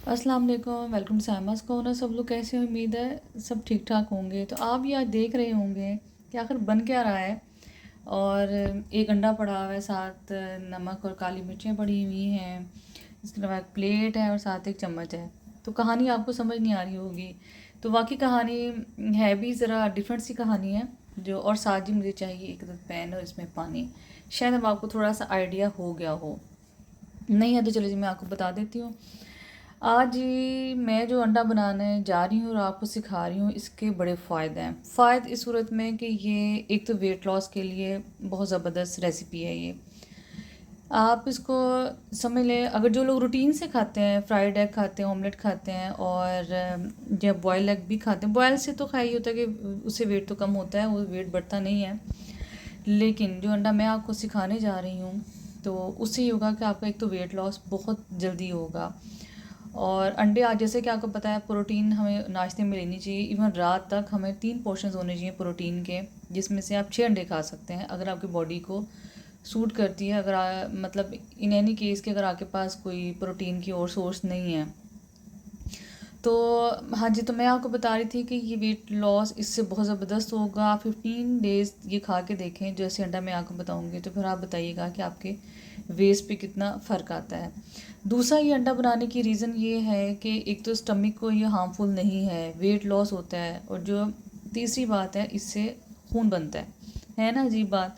अस्सलाम वालेकुम, welcome to साइमास corner. सब लोग कैसे हैं? उम्मीद है सब ठीक ठाक होंगे। तो आप ये आज देख रहे होंगे कि आखिर बन क्या रहा है। और एक अंडा पड़ा हुआ है, साथ नमक और काली मिर्चें पड़ी हुई हैं, इसके अलावा एक प्लेट है और साथ एक चम्मच है। तो कहानी आपको समझ नहीं आ रही होगी। तो वाकई कहानी है भी ज़रा डिफरेंट सी कहानी है। जो और साथ जी मुझे चाहिए एक पेन और इसमें पानी। शायद अब आपको थोड़ा सा आइडिया हो गया हो, नहीं है तो चलो जी मैं आपको बता देती हूँ। आज ही मैं जो अंडा बनाने जा रही हूँ और आपको सिखा रही हूँ, इसके बड़े फ़ायदे हैं। फ़ायदे इस सूरत में कि ये एक तो वेट लॉस के लिए बहुत ज़बरदस्त रेसिपी है ये। आप इसको समझ लें, अगर जो लोग रूटीन से खाते हैं, फ्राइड एग खाते हैं, ऑमलेट खाते हैं और या बॉयल एग भी खाते हैं। बॉयल से तो खा ही होता है कि उससे वेट तो कम होता है, वो वेट बढ़ता नहीं है। लेकिन जो अंडा मैं आपको सिखाने जा रही हूँ, तो उससे ये होगा कि आपका एक तो वेट लॉस बहुत जल्दी होगा। और अंडे, आज जैसे कि आपको पता है प्रोटीन हमें नाश्ते में लेनी चाहिए। इवन रात तक हमें 3 पोर्शंस होने चाहिए प्रोटीन के, जिसमें से आप 6 अंडे खा सकते हैं अगर आपकी बॉडी को सूट करती है। अगर मतलब इन एनी केस के अगर आपके पास कोई प्रोटीन की और सोर्स नहीं है तो। हाँ जी, तो मैं आपको बता रही थी कि ये वेट लॉस इससे बहुत ज़बरदस्त होगा। आप 15 डेज़ ये खा के देखें जैसे अंडा मैं आपको बताऊंगी, तो फिर आप बताइएगा कि आपके वेस्ट पे कितना फ़र्क आता है। दूसरा, ये अंडा बनाने की रीज़न ये है कि एक तो स्टमक को ये हार्मफुल नहीं है, वेट लॉस होता है, और जो तीसरी बात है, इससे खून बनता है ना अजीब बात।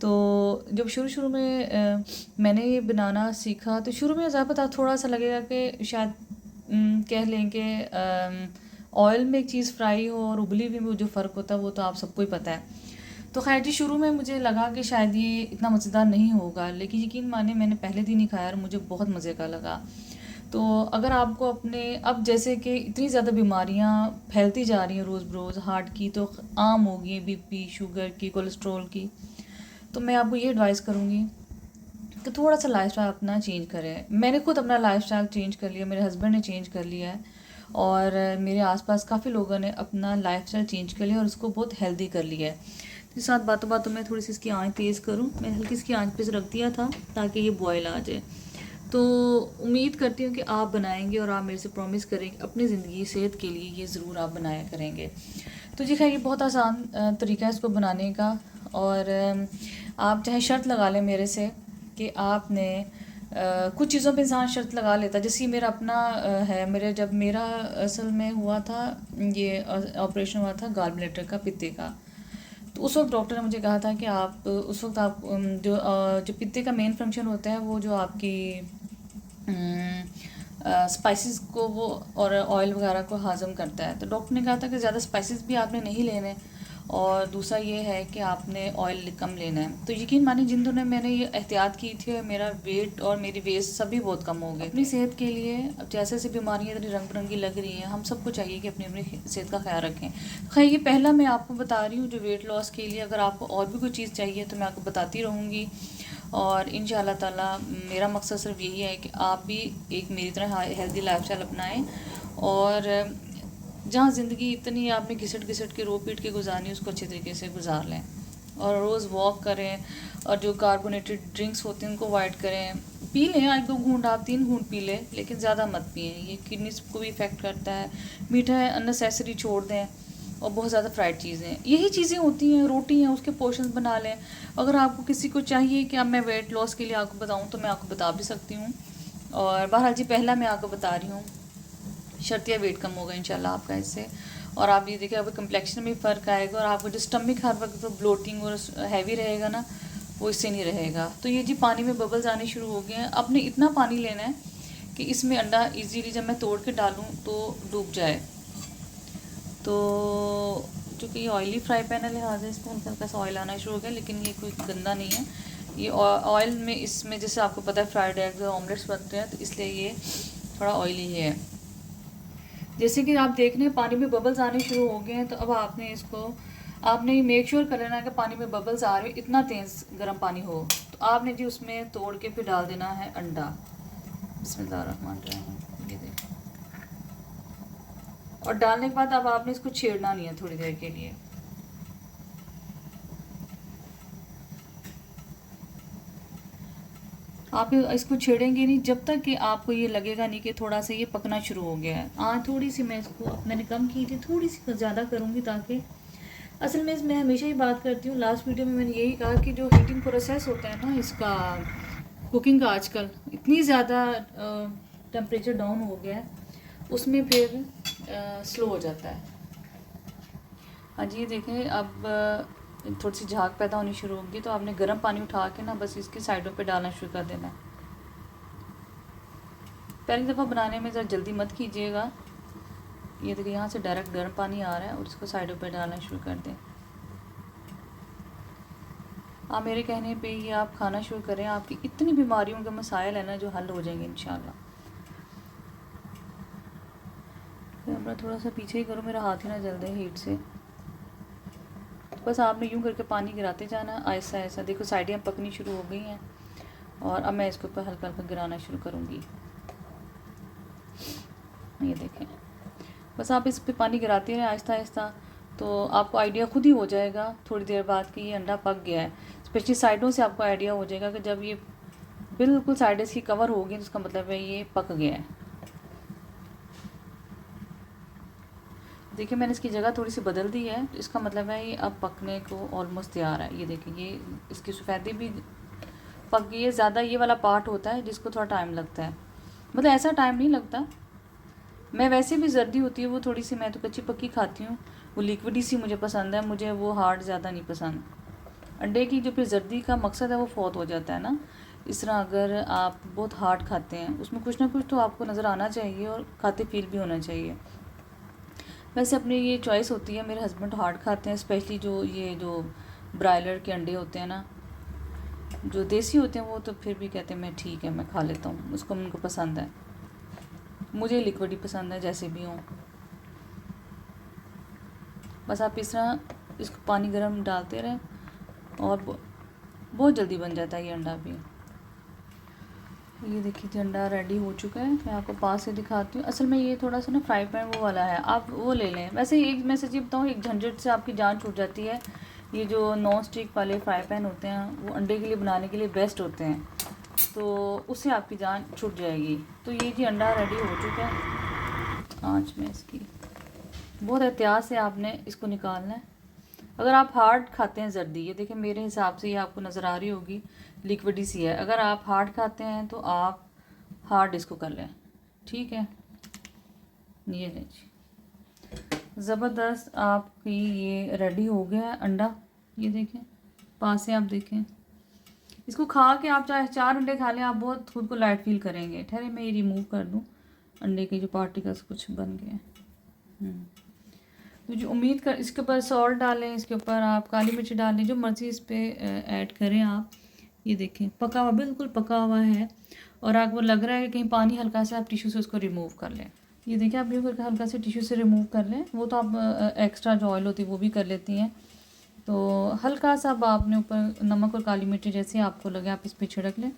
तो जब शुरू शुरू में मैंने ये बनाना सीखा, तो शुरू में ज़्यादा पता थोड़ा सा लगेगा कि शायद कह लें कि ऑयल में एक चीज़ फ्राई हो और उबली हुई में जो फ़र्क होता है वो तो आप सबको ही पता है। तो खैर जी, शुरू में मुझे लगा कि शायद ये इतना मज़ेदार नहीं होगा, लेकिन यकीन माने मैंने पहले दिन ही खाया और मुझे बहुत मज़े का लगा। तो अगर आपको अपने, अब जैसे कि इतनी ज़्यादा बीमारियां फैलती जा रही हैं रोज़ बरोज़, हार्ट की तो आम हो गई है, बीपी, शुगर की, कोलेस्ट्रॉल की, तो मैं आपको ये एडवाइस करूँगी कि थोड़ा सा लाइफस्टाइल अपना चेंज करें। मैंने खुद अपना लाइफस्टाइल चेंज कर लिया, मेरे हस्बैंड ने चेंज कर लिया है, और मेरे आसपास काफ़ी लोगों ने अपना लाइफस्टाइल चेंज कर लिया और उसको बहुत हेल्दी कर लिया है। तो साथ बातों बातों में थोड़ी सी इसकी आँच तेज़ करूँ, मैंने हल्की इसकी आँच पे रख दिया था ताकि ये बॉयल आ जाए। तो उम्मीद करती हूँ कि आप बनाएंगे और आप मेरे से प्रॉमिस करेंगे अपनी ज़िंदगी सेहत के लिए ये ज़रूर आप बनाया करेंगे। तो जी खैर, ये बहुत आसान तरीका है इसको बनाने का। और आप चाहे शर्त लगा लें मेरे से कि आपने कुछ चीज़ों पे इंसान शर्त लगा लेता है। जैसे मेरा अपना है, मेरे जब मेरा असल में हुआ था, ये ऑपरेशन हुआ था गॉल ब्लैडर का, पित्ते का। तो उस वक्त डॉक्टर ने मुझे कहा था कि आप उस वक्त आप जो पित्ते का मेन फंक्शन होता है वो जो आपकी स्पाइसेस को वो और ऑयल वगैरह को हाज़म करता है। तो डॉक्टर ने कहा था कि ज़्यादा स्पाइसेस भी आपने नहीं लेने, और दूसरा ये है कि आपने ऑयल कम लेना है। तो यकीन मानिए, जिन दिनों मैंने ये एहतियात की थी और मेरा वेट और मेरी वेस्ट सभी बहुत कम हो गए अपनी सेहत के लिए। अब जैसे जैसे बीमारियाँ इतनी रंग बिरंगी लग रही हैं, हम सबको चाहिए कि अपनी अपनी सेहत का ख्याल रखें। खैर, ये पहला मैं आपको बता रही हूँ जो वेट लॉस के लिए। अगर आपको और भी कोई चीज़ चाहिए तो मैं आपको बताती रहूँगी, और इंशाल्लाह ताला मेरा मकसद सिर्फ यही है कि आप भी एक मेरी तरह हेल्दी लाइफस्टाइल अपनाएं, और जहाँ ज़िंदगी इतनी आपने घिसट घिसट के रो पीट के गुजारनी उसको अच्छे तरीके से गुजार लें, और रोज़ वॉक करें, और जो कार्बोनेटेड ड्रिंक्स होते हैं उनको अवॉइड करें। पी लें 1-2 घूंट, आप 3 घूंट पी लें, लेकिन ज़्यादा मत पिए, ये किडनीज को भी इफ़ेक्ट करता है। मीठा अननेसेसरी छोड़ दें, और बहुत ज़्यादा फ्राइड चीज़ें, यही चीज़ें होती हैं। रोटी हैं, उसके पोर्शंस बना लें। अगर आपको किसी को चाहिए कि अब मैं वेट लॉस के लिए आपको बताऊं तो मैं आपको बता भी सकती हूँ। और बहरहाल जी, पहला मैं आपको बता रही हूँ, शर्तिया वेट कम होगा इंशाल्लाह आपका इससे। और आप ये देखिए, आपके कम्प्लेक्शन में फ़र्क आएगा, और आपको जो स्टमक हर वक्त तो ब्लोटिंग और हैवी रहेगा ना, वो इससे नहीं रहेगा। तो ये जी, पानी में बबल्स आने शुरू हो गए हैं। आपने इतना पानी लेना है कि इसमें अंडा इजीली जब मैं तोड़ के डालूँ तो डूब जाए। तो चूँकि ये ऑयली फ्राई पैन है, लिहाजा इसमें हल्का हल्का सा ऑयल आना शुरू हो गया, लेकिन ये कोई गंदा नहीं है। ये ऑयल में, इसमें जैसे आपको पता है फ्राइड एग ऑमलेट्स बनते हैं, तो इसलिए ये थोड़ा ऑयली है। जैसे कि आप देख रहे हैं पानी में बबल्स आने शुरू हो गए हैं, तो अब आपने इसको, आपने मेक श्योर कर लेना है कि पानी में बबल्स आ रहे हैं, इतना तेज़ गर्म पानी हो। तो आपने जी उसमें तोड़ के फिर डाल देना है अंडा। बिस्मिल्लाहिर्रहमानिर्रहीम, ये देखिए। और डालने के बाद अब आपने इसको छेड़ना नहीं है थोड़ी देर के लिए। आप इसको छेड़ेंगे नहीं जब तक कि आपको ये लगेगा नहीं कि थोड़ा सा ये पकना शुरू हो गया है। थोड़ी सी मैं इसको मैंने कम की थी, थोड़ी सी ज़्यादा करूँगी ताकि असल में मैं हमेशा ही बात करती हूँ, लास्ट वीडियो में मैंने यही कहा कि जो हीटिंग प्रोसेस होता है ना इसका कुकिंग का, आजकल इतनी ज़्यादा टेम्परेचर डाउन हो गया है, उसमें फिर स्लो हो जाता है। हाँ जी, देखें अब थोड़ी सी झाग पैदा होनी शुरू होगी, तो आपने गर्म पानी उठा के ना बस इसकी साइडों पे डालना शुरू कर देना है। पहली दफ़ा बनाने में ज़रा जल्दी मत कीजिएगा। ये देखिए यहाँ से डायरेक्ट गर्म पानी आ रहा है और इसको साइडों पे डालना शुरू कर दें। आप मेरे कहने पे ये आप खाना शुरू करें, आपकी इतनी बीमारियों के मसाइल है ना जो हल हो जाएंगे इंशाल्लाह। कैमरा थोड़ा सा पीछे ही करो, मेरा हाथ ही ना जल दे हीट से। बस आपने यूँ करके पानी गिराते जाना ऐसा ऐसा। देखो साइडें पकनी शुरू हो गई हैं और अब मैं इसके ऊपर हल्का हल्का गिराना शुरू करूँगी। ये देखें, बस आप इस पे पानी गिराते रहें आहिस्ता आहिस्ता, तो आपको आइडिया खुद ही हो जाएगा थोड़ी देर बाद कि ये अंडा पक गया है। स्पेशली साइडों से आपको आइडिया हो जाएगा कि जब ये बिल्कुल साइडें इसकी कवर होगी तो उसका मतलब है ये पक गया है। देखिए मैंने इसकी जगह थोड़ी सी बदल दी है, तो इसका मतलब है ये अब पकने को ऑलमोस्ट तैयार है। ये देखिए ये इसकी सफ़ेदी भी पक गई है। ज़्यादा ये वाला पार्ट होता है जिसको थोड़ा टाइम लगता है, मतलब ऐसा टाइम नहीं लगता। मैं वैसे भी जर्दी होती है वो थोड़ी सी, मैं तो कच्ची पक्की खाती हूँ, वो लिक्विडी सी मुझे पसंद है, मुझे वो हार्ड ज़्यादा नहीं पसंद। अंडे की जो फिर जर्दी का मकसद है वो फौत हो जाता है ना। इस तरह अगर आप बहुत हार्ड खाते हैं उसमें कुछ ना कुछ तो आपको नज़र आना चाहिए और खाते फील भी होना चाहिए। वैसे अपनी ये चॉइस होती है, मेरे हस्बैंड हार्ड खाते हैं, स्पेशली जो ब्रायलर के अंडे होते हैं ना, जो देसी होते हैं वो तो फिर भी कहते हैं मैं ठीक है मैं खा लेता हूँ, उसको उनको पसंद है। मुझे लिक्विड ही पसंद है जैसे भी हो। बस आप इस तरह इसको पानी गर्म डालते रहें और बहुत जल्दी बन जाता है ये अंडा भी। ये देखिए अंडा रेडी हो चुका है, मैं आपको पास से दिखाती हूँ। असल में ये थोड़ा सा ना फ्राई पैन वो वाला है, आप वो ले लें। वैसे एक मैं सच बताऊँ, एक झंझट से आपकी जान छूट जाती है। ये जो नॉन स्टिक वाले फ्राई पैन होते हैं वो अंडे के लिए बनाने के लिए बेस्ट होते हैं, तो उससे आपकी जान छूट जाएगी। तो ये जी अंडा रेडी हो चुका है। आँच में इसकी बहुत एहतियात से आपने इसको निकालना है। अगर आप हार्ड खाते हैं जर्दी, ये देखें मेरे हिसाब से ये आपको नज़र आ रही होगी लिक्विडी सी है। अगर आप हार्ड खाते हैं तो आप हार्ड इसको कर लें, ठीक है। ये लें जी, ज़बरदस्त आपकी ये रेडी हो गया है अंडा। ये देखें पास से आप देखें, इसको खा के आप चाहे 4 अंडे खा लें, आप बहुत खुद को लाइट फील करेंगे। ठहरे मैं ये रिमूव कर दूँ, अंडे के जो पार्टिकल्स कुछ बन गए हैं। तो जो उम्मीद कर, इसके ऊपर सॉल्ट डालें, इसके ऊपर आप काली मिर्च डालें, जो मर्ज़ी इस पर ऐड करें आप। ये देखें पका हुआ, बिल्कुल पका हुआ है, और आपको लग रहा है कि कहीं पानी हल्का सा आप टिश्यू से उसको रिमूव कर लें। ये देखिए आप यूँ करके हल्का से टिश्यू से रिमूव कर लें। वो तो आप एक्स्ट्रा जो ऑयल होती है वो भी कर लेती हैं। तो हल्का सा अब आपने ऊपर नमक और काली मिर्च जैसे आपको लगे आप इस पर छिड़क लें,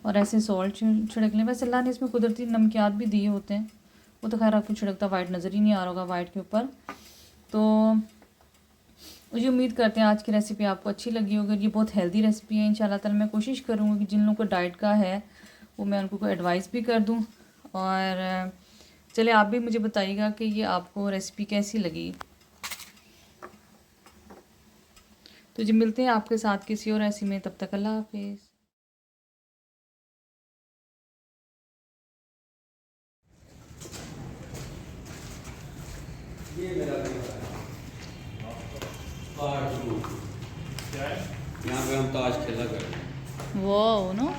और ऐसे सॉल्ट छिड़क लें। वैसे अल्लाह ने इसमें कुदरती नमकियात भी दिए होते हैं, वो तो खैर आपको छिड़कता वाइट नज़र ही नहीं आ रहा होगा वाइट के ऊपर। तो मुझे उम्मीद करते हैं आज की रेसिपी आपको अच्छी लगी होगी। ये बहुत हेल्दी रेसिपी है। इंशाल्लाह ताला मैं कोशिश करूँगी कि जिन लोगों को डाइट का है वो मैं उनको कोई एडवाइस भी कर दूँ। और चले आप भी मुझे बताइएगा कि ये आपको रेसिपी कैसी लगी। तो जी मिलते हैं आपके साथ किसी और रेसिपी में, तब तक अल्लाह हाफिज़। ये मेरा क्या है? यहाँ पे हम ताश खेला करते हैं। वो नो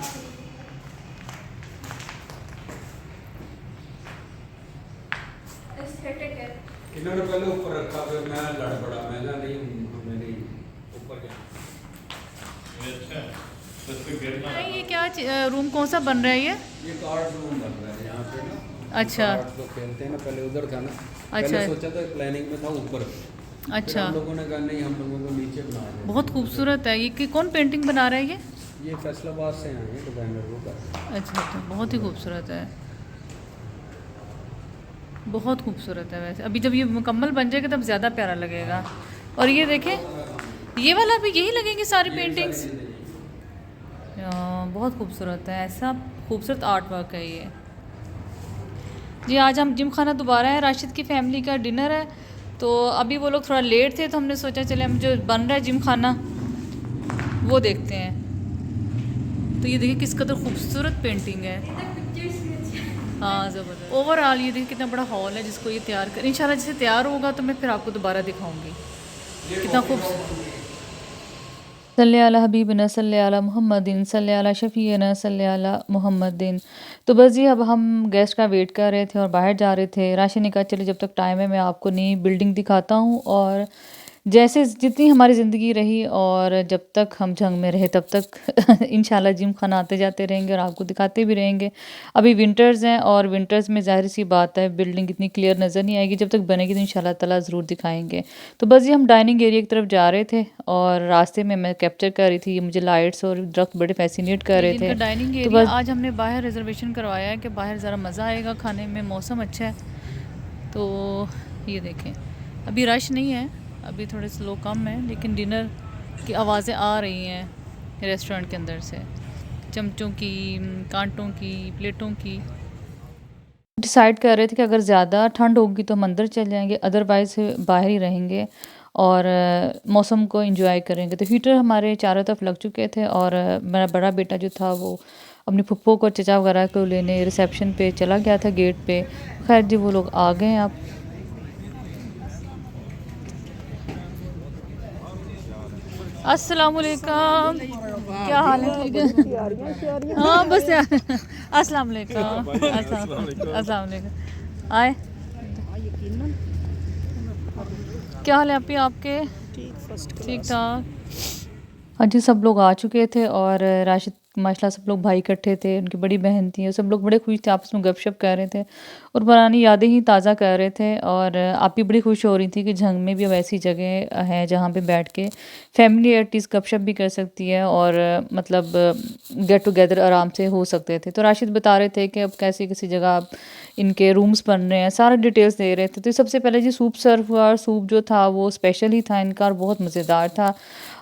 इन्होंने पहले ऊपर रखा, फिर मैं लड़ पड़ा, मैं ना नहीं हमें नहीं ऊपर जाना। अच्छा तो इस पे गिरना है। ये क्या रूम कौन सा बन रहा है ये कार्ड रूम बन रहा है यहाँ पे ना। अच्छा कार्ड तो खेलते हैं ना, पहले उधर था ना। अच्छा। पहले सोचा था प्लानिंग में था ऊपर, अच्छा, हम लोगों ने कहा नहीं हम लोगों को नीचे बना दें। बहुत खूबसूरत है। ये कि कौन पेंटिंग बना रहा है ये फैसलाबाद से आए हैं डिजाइनर वो कर। अच्छा अच्छा, बहुत ही खूबसूरत है, बहुत खूबसूरत है। वैसे अभी जब ये मुकम्मल बन जाएगा तब ज़्यादा प्यारा लगेगा। और ये देखें ये वाला भी यही लगेंगे सारी पेंटिंग्स। बहुत खूबसूरत है, ऐसा खूबसूरत आर्ट वर्क है ये। जी आज हम जिम खाना दोबारा है, राशिद की फैमिली का डिनर है। तो अभी वो लोग थोड़ा लेट थे तो हमने सोचा चले हम जो बन रहा है जिम खाना वो देखते हैं। तो ये देखिए किस कदर खूबसूरत पेंटिंग है। हाँ ज़बरदस्त। ओवरऑल ये देखिए कितना बड़ा हॉल है जिसको ये तैयार कर, इंशाल्लाह जैसे तैयार होगा तो मैं फिर आपको दोबारा दिखाऊंगी कितना खूबसूरत। सल्ले अला हबीबना सल्ले अला मुहम्मदिन सल्ले अला शफ़ीना सल्ले अला मुहम्मदिन। तो बस जी अब हम गेस्ट का वेट कर रहे थे और बाहर जा रहे थे। राशि ने कहा चलिए जब तक टाइम है मैं आपको नई बिल्डिंग दिखाता हूँ, और जैसे जितनी हमारी ज़िंदगी रही और जब तक हम जंग में रहे तब तक इंशाल्लाह जिम खाना आते जाते रहेंगे और आपको दिखाते भी रहेंगे। अभी विंटर्स हैं और विंटर्स में ज़ाहिर सी बात है बिल्डिंग इतनी क्लियर नज़र नहीं आएगी, जब तक बनेगी तो इंशाल्लाह ताला ज़रूर दिखाएंगे। तो बस ये हम डाइनिंग एरिया की तरफ जा रहे थे और रास्ते में मैं कैप्चर कर रही थी, मुझे लाइट्स और दरख्त बड़े फैसिनेट कर रहे थे। डाइनिंग एरिया तो बस आज हमने बाहर रिजर्वेशन करवाया है कि बाहर ज़रा मज़ा आएगा खाने में, मौसम अच्छा है। तो ये देखें अभी रश नहीं है, अभी थोड़े से लोग कम हैं, लेकिन डिनर की आवाज़ें आ रही हैं रेस्टोरेंट के अंदर से, चमचों की, कांटों की, प्लेटों की। डिसाइड कर रहे थे कि अगर ज़्यादा ठंड होगी तो हम अंदर चल जाएंगे, अदरवाइज़ बाहर ही रहेंगे और मौसम को एंजॉय करेंगे। तो हीटर हमारे चारों तरफ लग चुके थे और मेरा बड़ा बेटा जो था वो अपनी फुप्पो को चचा वगैरह को लेने रिसेप्शन पे चला गया था गेट पे। खैर जी वो लोग आ गए हैं अब। अस्सलाम वालेकुम, क्या हाल है? ठीक है हाँ बस यार अस्सलाम वालेकुम, अस्सलाम वालेकुम। आए क्या हाल है आप ही आपके? ठीक ठाक। हाँ जी सब लोग आ चुके थे और राशिद माशाल्लाह सब लोग भाई इकट्ठे थे, उनकी बड़ी बहन थी और सब लोग बड़े खुश थे, आपस में गपशप कर रहे थे और पुरानी यादें ही ताज़ा कर रहे थे। और आप भी बड़ी खुश हो रही थी कि झंग में भी अब ऐसी जगह है जहाँ पे बैठ के फैमिली एटलीस्ट गपशप भी कर सकती है और मतलब गेट टुगेदर आराम से हो सकते थे। तो राशिद बता रहे थे कि अब कैसी किसी जगह आप इनके रूम्स बन रहे हैं, सारा डिटेल्स दे रहे थे। तो सबसे पहले जी सूप सर्व हुआ और सूप जो था वो स्पेशल ही था इनका और बहुत मज़ेदार था।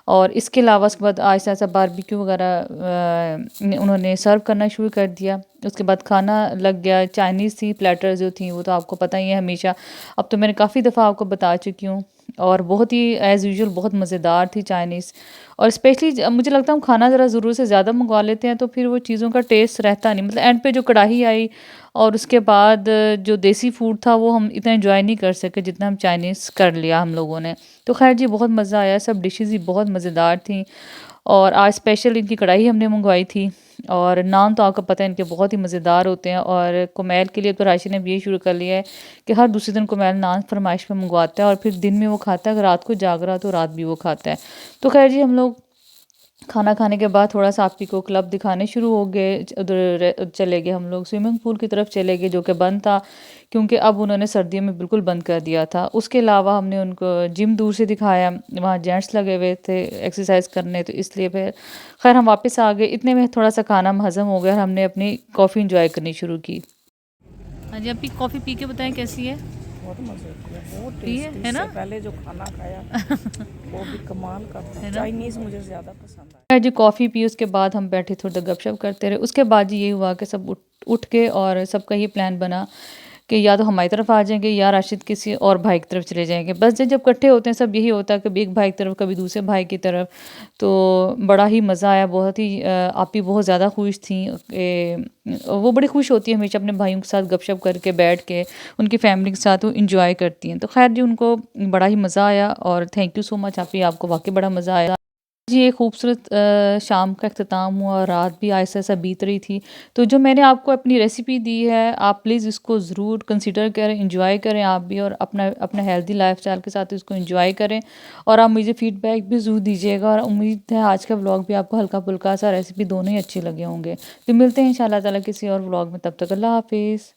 और इसके अलावा उसके बाद आहिस्ता आहिस्ता बारबेक्यू वगैरह उन्होंने सर्व करना शुरू कर दिया। उसके बाद खाना लग गया, चाइनीज़ थी प्लेटर जो थी वो तो आपको पता ही है हमेशा, अब तो मैंने काफ़ी दफ़ा आपको बता चुकी हूँ और बहुत ही एज़ यूजुअल बहुत मज़ेदार थी चाइनीज़। और स्पेशली मुझे लगता है हम खाना ज़रा ज़रूर से ज़्यादा मंगवा लेते हैं तो फिर वो चीज़ों का टेस्ट रहता नहीं, मतलब एंड पे जो कढ़ाई आई और उसके बाद जो देसी फूड था वो हम इतना एंजॉय नहीं कर सके जितना हम चाइनीज़ कर लिया हम लोगों ने। तो खैर जी बहुत मज़ा आया, सब डिशेज़ ही बहुत मज़ेदार थी। और आज स्पेशल इनकी कढ़ाई हमने मंगवाई थी और नान तो आपको पता है इनके बहुत ही मज़ेदार होते हैं। और कुमैल के लिए तो राशि ने भी यही शुरू कर लिया है कि हर दूसरे दिन कुमैल नान फरमाइश पे मंगवाता है और फिर दिन में वो खाता है, अगर रात को जाग रहा तो रात भी वो खाता है। तो खैर जी हम लोग खाना खाने के बाद थोड़ा सा आपी को क्लब दिखाने शुरू हो गए, उधर चले गए हम लोग स्विमिंग पूल की तरफ चले गए जो कि बंद था क्योंकि अब उन्होंने सर्दियों में बिल्कुल बंद कर दिया था। उसके अलावा हमने उनको जिम दूर से दिखाया, वहाँ जेंट्स लगे हुए थे एक्सरसाइज करने, तो इसलिए फिर खैर हम वापस आ गए। इतने में थोड़ा सा खाना हज़म हो गया और हमने अपनी कॉफ़ी इंजॉय करनी शुरू की। हाँ जी आपकी कॉफ़ी पी के बताएं कैसी है? बहुत मजे किया, बहुत ठीक है, टेस्टी। है ना? इससे पहले जो खाना खाया वो भी कमाल का था। है ना? चाइनीज़ मुझे ज़्यादा पसंद आया। खैर जी कॉफ़ी पी, उसके बाद हम बैठे थोड़ा गपशप करते रहे। उसके बाद जी ये हुआ कि सब उठ के और सबका ये प्लान बना कि या तो हमारी तरफ आ जाएंगे या राशिद किसी और भाई की तरफ चले जाएंगे। बस जब इकट्ठे होते हैं सब यही होता है कभी एक भाई की तरफ कभी दूसरे भाई की तरफ। तो बड़ा ही मज़ा आया, बहुत ही आप ही बहुत ज़्यादा खुश थी। वो बड़ी खुश होती है हमेशा अपने भाइयों के साथ गपशप करके बैठ के, उनकी फैमिली के साथ वो इंजॉय करती हैं। तो खैर जी उनको बड़ा ही मज़ा आया और थैंक यू सो मच आप ही, आपको वाकई बड़ा मज़ा आया जी। एक खूबसूरत शाम का अख्ताम हुआ और रात भी आहिस्ता आहिस्ता बीत रही थी। तो जो मैंने आपको अपनी रेसिपी दी है आप प्लीज़ इसको ज़रूर कंसीडर करें, इंजॉय करें आप भी और अपना अपना हेल्दी लाइफस्टाइल के साथ इसको इंजॉय करें और आप मुझे फ़ीडबैक भी ज़रूर दीजिएगा। और उम्मीद है आज का व्लॉग भी आपको हल्का फुल्का सा रेसिपी दोनों ही अच्छे लगे होंगे। तो मिलते हैं इंशाल्लाह ताला किसी और व्लॉग में, तब तक अल्लाह हाफिज़।